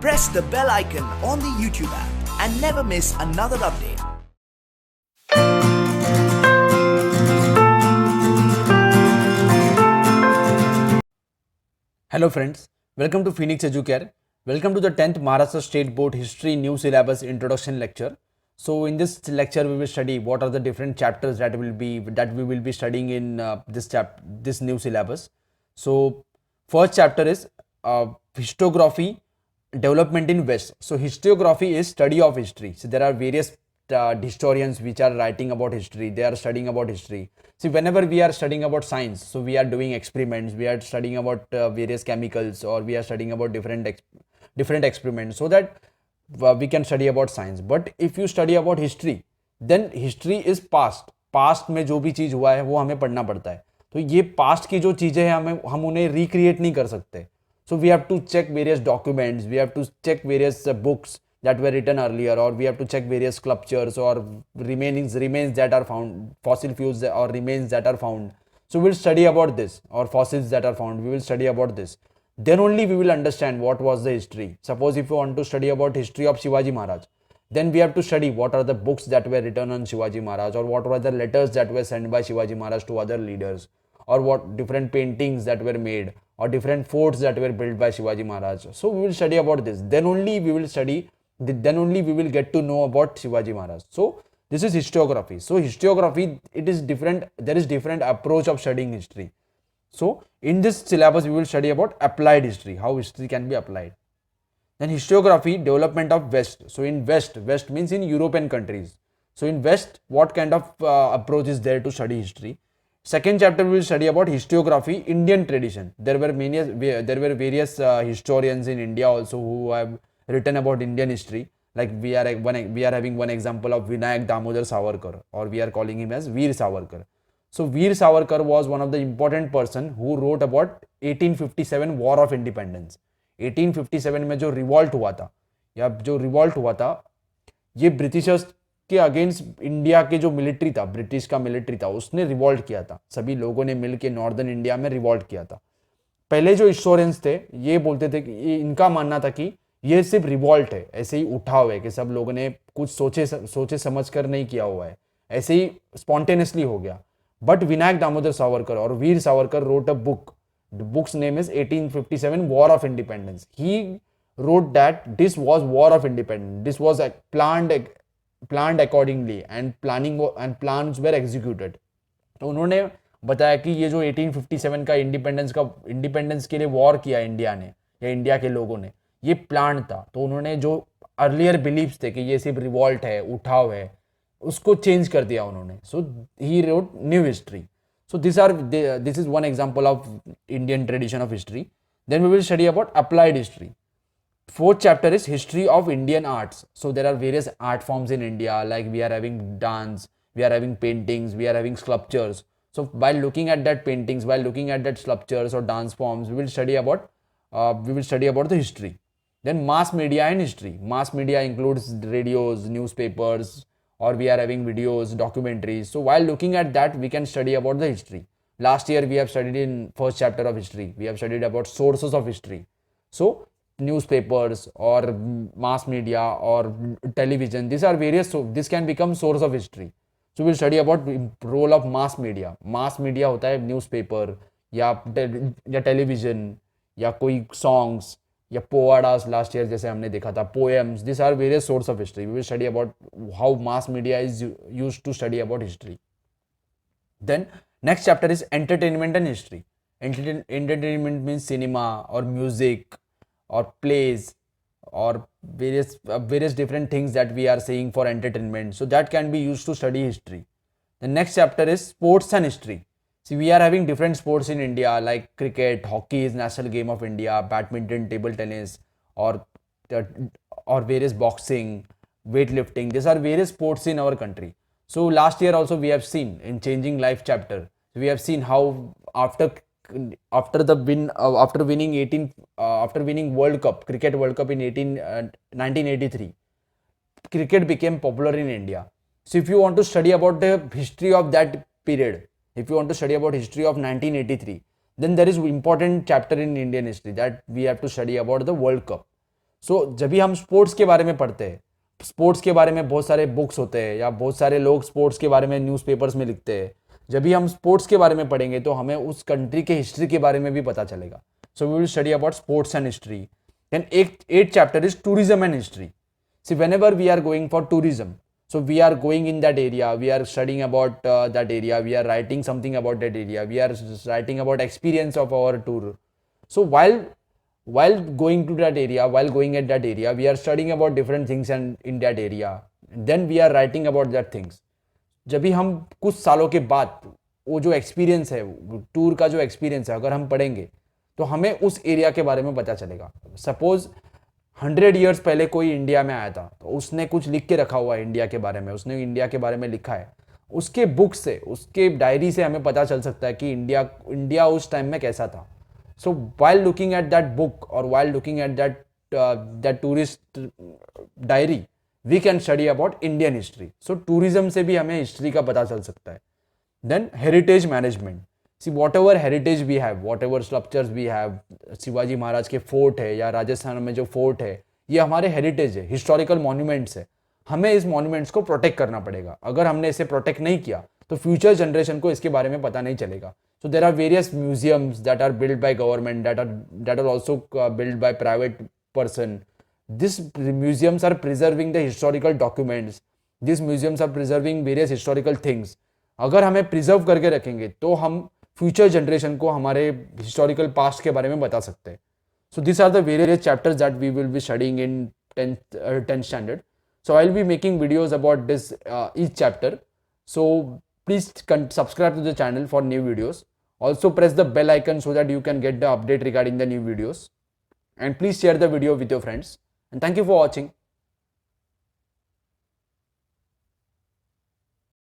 press the bell icon on the YouTube app and never miss another update. Hello friends, welcome to Phoenix Educare. Welcome to the 10th Maharashtra State Board History New Syllabus Introduction Lecture. So in this lecture we will study what are the different chapters that we will be studying in this new syllabus. So first chapter is historiography development in West. So historiography is study of history. So there are various historians which are writing about history. They are studying about history. See, whenever we are studying about science, so we are doing experiments, we are studying about various chemicals, or we are studying about different experiments, so that we can study about science. But if you study about history, then history is past. Past में जो भी चीज़ हुआ है वो हमें पढ़ना पड़ता है. तो ये पास्ट की जो चीज़ें हैं हम उन्हें रिक्रिएट नहीं कर सकते. So we have to check various documents, we have to check various books that were written earlier, or we have to check various sculptures or remains that are found, fossil fuels or remains that are found. So we'll study about this, or fossils that are found, we will study about this. Then only we will understand what was the history. Suppose if you want to study about history of Shivaji Maharaj, then we have to study what are the books that were written on Shivaji Maharaj, or what were the letters that were sent by Shivaji Maharaj to other leaders, or what different paintings that were made, or different forts that were built by Shivaji Maharaj. So we will study about this. Then only we will get to know about Shivaji Maharaj. So this is historiography. So historiography, it is different. There is different approach of studying history. So in this syllabus, we will study about applied history, how history can be applied. Then historiography, development of West. So in West means in European countries. So in West, what kind of approach is there to study history? Second chapter we will study about historiography, Indian tradition. There were various historians in India also who have written about Indian history. Like we are having one example of Vinayak Damodar Savarkar, or we are calling him as Veer Savarkar. So Veer Savarkar was one of the important person who wrote about 1857 War of Independence. 1857 में जो revolt हुआ था ये Britishers के against India के जो military था, British का मिलिट्री था, उसने रिवॉल्ट किया था. सभी लोगों ने मिलकर नॉर्दर्न इंडिया में रिवॉल्ट किया था. पहले जो हिस्टोरियंस थे ये बोलते थे कि इनका मानना था कि ये सिर्फ रिवॉल्ट है, ऐसे ही उठाव है कि सब लोगों ने कुछ सोचे समझ कर नहीं किया हुआ है, ऐसे ही स्पॉन्टेनियसली हो गया. बट विनायक दामोदर सावरकर और Veer Savarkar wrote a book. The book's name is 1857 War of Independence. He wrote that this was War of Independence. This was planned accordingly, and plans were executed. तो उन्होंने बताया कि ये जो 1857 का इंडिपेंडेंस के लिए वॉर किया इंडिया ने या इंडिया के लोगों ने, ये प्लान था. तो उन्होंने जो अर्लियर बिलीव्स थे कि ये सिर्फ रिवॉल्ट है, उठाव है, उसको चेंज कर दिया उन्होंने. So he wrote new history. So this is one example of Indian tradition of history. Then we will study about applied history. Fourth chapter is history of Indian arts. So there are various art forms in India, like we are having dance, we are having paintings, we are having sculptures. So while looking at that paintings, while looking at that sculptures or dance forms, we will study about the history. Then mass media and history. Mass media includes radios, newspapers, or we are having videos, documentaries. So while looking at that, we can study about the history. Last year, we have studied in first chapter of history. We have studied about sources of history. So newspapers or mass media or television, these are various, so this can become source of history. So we'll study about role of mass media. Mass media होता है newspaper या television या कोई songs या पोवाडास last year जैसे हमने देखा था, poems. This are various source of history. We will study about how mass media is used to study about history. Then next chapter is entertainment and history. Entertainment means cinema और music और plays और various different things that we are seeing for entertainment. So that can be used to study history. The next chapter is sports and history. See, we are having different sports in India, like cricket, hockey is national game of India, badminton, table tennis, or various boxing, weightlifting. These are various sports in our country. So last year also we have seen in Changing Life chapter, we have seen how after winning World Cup, cricket World Cup in 1983, cricket became popular in India. So if you want to study about the history of that period, if you want to study about history of 1983, then there is important chapter in Indian history that we have to study about the World Cup. सो जब भी हम sports के बारे में पढ़ते हैं, sports के बारे में बहुत सारे बुक्स होते हैं या बहुत सारे लोग स्पोर्ट्स के बारे में न्यूज़पेपर्स में लिखते हैं, जब भी हम स्पोर्ट्स के बारे में पढ़ेंगे तो हमें उस कंट्री के हिस्ट्री के बारे में भी पता चलेगा. So we will study about sports and history. Then eighth chapter is tourism and history. See, whenever we are going for tourism, so we are going in that area, we are studying about that area, we are writing something about that area, we are writing about experience of our tour. So while going to that area, while going at that area, we are studying about different things and in that area, then we are writing about that things. जब भी हम कुछ सालों के बाद वो जो experience है, टूर का जो एक्सपीरियंस है, अगर हम पढ़ेंगे तो हमें उस एरिया के बारे में पता चलेगा. सपोज 100 ईयर्स पहले कोई इंडिया में आया था, तो उसने कुछ लिख के रखा हुआ है इंडिया के बारे में, उसने इंडिया के बारे में लिखा है, उसके बुक से, उसके डायरी से हमें पता चल सकता है कि इंडिया उस टाइम में कैसा था. So while looking at that book और while looking at that tourist diary, we can study about Indian history. So tourism से भी हमें हिस्ट्री का पता चल सकता है. Then heritage management. See whatever heritage we have, whatever structures we have, Shivaji Maharaj के फोर्ट है या राजस्थान में जो फोर्ट है, ये हमारे हेरिटेज है, हिस्टोरिकल मॉन्यूमेंट्स है. हमें इस मॉन्यूमेंट्स को प्रोटेक्ट करना पड़ेगा. अगर हमने इसे प्रोटेक्ट नहीं किया तो फ्यूचर जनरेशन को इसके बारे में पता नहीं चलेगा. So there are various museums that are build by government, that are also build by private person. These museums are preserving the historical documents. These museums are preserving various historical things. अगर हमें preserve करके रखेंगे तो हम future generation को हमारे historical past के बारे में बता सकते हैं. So this are the various chapters that we will be studying in 10th standard. So I will be making videos about this each chapter. So please subscribe to the channel for new videos. Also press the bell icon so that you can get the update regarding the new videos. And please share the video with your friends. And thank you for watching.